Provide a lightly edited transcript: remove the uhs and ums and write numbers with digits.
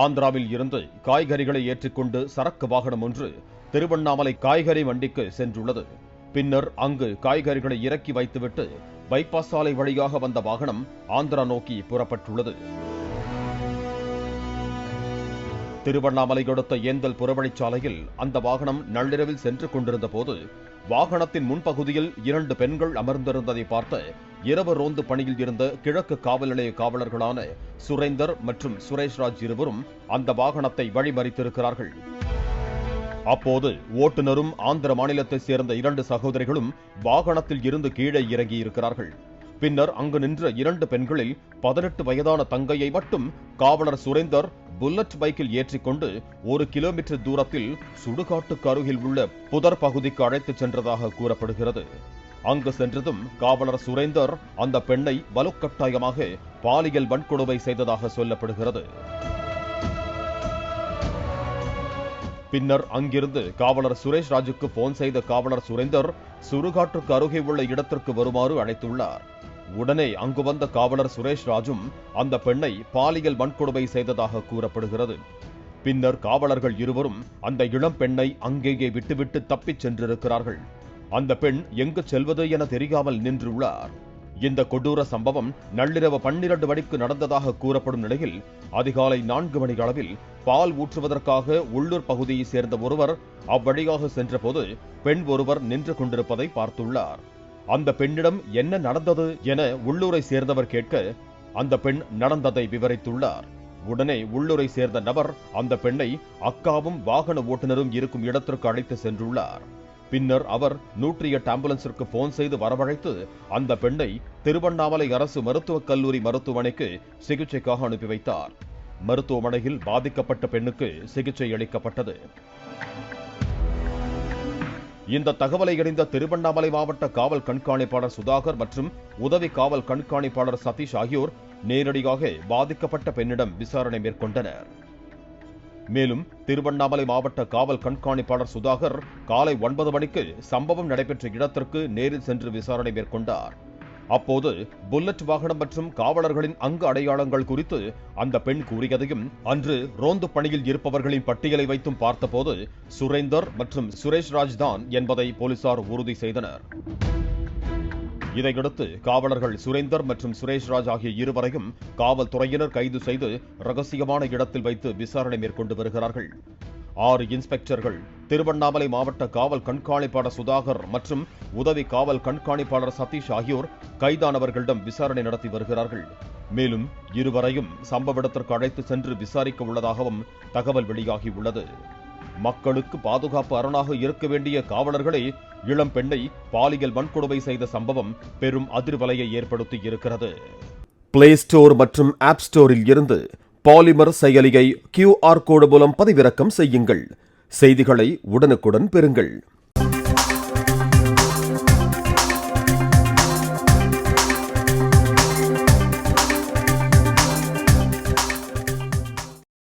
ஆந்திராவில் இருந்து காய்கறிகளை ஏற்றிக்கொண்டு சரக்கு வாகனம் ஒன்று திருவண்ணாமலை காய்கறி மண்டிக்கு சென்றுள்ளது. பின்னர் அங்கு காய்கறிகளை இறக்கி வைத்துவிட்டு பைபாஸ் சாலை வழியாக வந்த வாகனம் ஆந்திரா நோக்கி புறப்பட்டுள்ளது. திருவண்ணாமலை அடுத்த ஏந்தல் புறவழிச்சாலையில் அந்த வாகனம் நள்ளிரவில் சென்று கொண்டிருந்த போது வாகனத்தின் முன்பகுதியில் 2 பெண்கள் அமர்ந்திருந்ததை பார்த்த இரவு ரோந்து பணியில் இருந்த கிழக்கு காவல் நிலைய காவலர்களான சுரேந்தர் மற்றும் சுரேஷ்ராஜ் இருவரும் அந்த வாகனத்தை வழிமறித்திருக்கிறார்கள். அப்போது ஓட்டுநரும் ஆந்திர மாநிலத்தைச் சேர்ந்த 2 சகோதரிகளும் வாகனத்தில் இருந்து கீழே இறங்கியிருக்கிறார்கள். பின்னர் அங்கு நின்ற 2 பெண்களில் 18 வயதான தங்கையை மட்டும் காவலர் சுரேந்தர் புல்லட் பைக்கில் ஏற்றிக்கொண்டு 1 கிலோமீட்டர் தூரத்தில் சுடுகாட்டுக்கு அருகில் உள்ள புதர் பகுதிக்கு அழைத்துச் சென்றதாக கூறப்படுகிறது. அங்கு சென்றதும் காவலர் சுரேந்தர் அந்த பெண்ணை வலுக்கட்டாயமாக பாலியல் வன்கொடுமை செய்ததாக சொல்லப்படுகிறது. பின்னர் அங்கிருந்து காவலர் சுரேஷ்ராஜுக்கு போன் செய்த காவலர் சுரேந்தர் சுடுகாட்டுக்கு அருகே உள்ள இடத்திற்கு வருமாறு அழைத்துள்ளார். உடனே அங்கு வந்த காவலர் சுரேஷ்ராஜும் அந்த பெண்ணை பாலியல் வன்கொடுமை செய்ததாக கூறப்படுகிறது. பின்னர் காவலர்கள் இருவரும் அந்த இளம் பெண்ணை அங்கேயே விட்டுவிட்டு தப்பிச் சென்றிருக்கிறார்கள். அந்த பெண் எங்கு செல்வது என தெரியாமல் நின்றுள்ளார். இந்த கொடூர சம்பவம் நள்ளிரவு 12 மணிக்கு நடந்ததாக கூறப்படும் நிலையில் அதிகாலை 4 மணி அளவில் பால் ஊற்றுவதற்காக உள்ளூர் பகுதியைச் சேர்ந்த ஒருவர் அவ்வழியாக சென்றபோது பெண் ஒருவர் நின்று கொண்டிருப்பதை பார்த்துள்ளார். அந்த பெண்ணிடம் என்ன நடந்தது என உள்ளூரை சேர்ந்தவர் கேட்க அந்த பெண் நடந்ததை விவரித்துள்ளார். உடனே உள்ளூரை சேர்ந்த நபர் அந்த பெண்ணை அக்காவும் வாகன ஓட்டுநரும் இருக்கும் இடத்திற்கு அழைத்து சென்றுள்ளார். பின்னர் அவர் 108 ஆம்புலன்ஸிற்கு போன் செய்து வரவழைத்து அந்த பெண்ணை திருவண்ணாமலை அரசு மருத்துவக் கல்லூரி மருத்துவமனைக்கு சிகிச்சைக்காக அனுப்பி வைத்தார். மருத்துவமனையில் பாதிக்கப்பட்ட பெண்ணுக்கு சிகிச்சை அளிக்கப்பட்டது. இந்த தகவலை அறிந்த திருவண்ணாமலை மாவட்ட காவல் கண்காணிப்பாளர் சுதாகர் மற்றும் உதவி காவல் கண்காணிப்பாளர் சதீஷ் ஆகியோர் நேரடியாக பாதிக்கப்பட்ட பெண்ணிடம் விசாரணை மேற்கொண்டனர். மேலும் திருவண்ணாமலை மாவட்ட காவல் கண்காணிப்பாளர் சுதாகர் காலை 9 மணிக்கு சம்பவம் நடைபெற்ற இடத்திற்கு நேரில் சென்று விசாரணை மேற்கொண்டார். அப்போது புல்லட் வாகனம் மற்றும் காவலர்களின் அங்கு அடையாளங்கள் குறித்து அந்த பெண் கூறியதையும் அன்று ரோந்து பணியில் இருப்பவர்களின் பட்டியலை வைத்தும் பார்த்தபோது சுரேந்தர் மற்றும் சுரேஷ்ராஜ் தான் என்பதை போலீசார் உறுதி செய்தனர். இதையடுத்து காவலர்கள் சுரேந்தர் மற்றும் சுரேஷ்ராஜ் ஆகிய இருவரையும் காவல்துறையினர் கைது செய்து ரகசியமான இடத்தில் வைத்து விசாரணை மேற்கொண்டு வருகிறார்கள். 6 இன்ஸ்பெக்டர்கள், திருவண்ணாமலை மாவட்ட காவல் கண்காணிப்பாளர் சுதாகர் மற்றும் உதவி காவல் கண்காணிப்பாளர் சதீஷ் ஆகியோர் கைதானவர்களிடம் விசாரணை நடத்தி வருகிறார்கள். மேலும் இருவரையும் சம்பவ இடத்திற்கு அழைத்து சென்று விசாரிக்க உள்ளதாகவும் தகவல் வெளியாகியுள்ளது. மக்களுக்கு பாதுகாப்பு அரணாக இருக்க வேண்டிய காவலர்களை இளம் பெண்ணை பாலியல் வன்கொடுமை செய்த சம்பவம் பெரும் அதிர்வலையை ஏற்படுத்தி இருக்கிறது. பிளே ஸ்டோர் மற்றும் ஆப் ஸ்டோரில் இருந்து பாலிமர் செயலியை QR கோடு மூலம் பதிவிறக்கம் செய்யுங்கள். செய்திகளை உடனுக்குடன் பெறுங்கள்.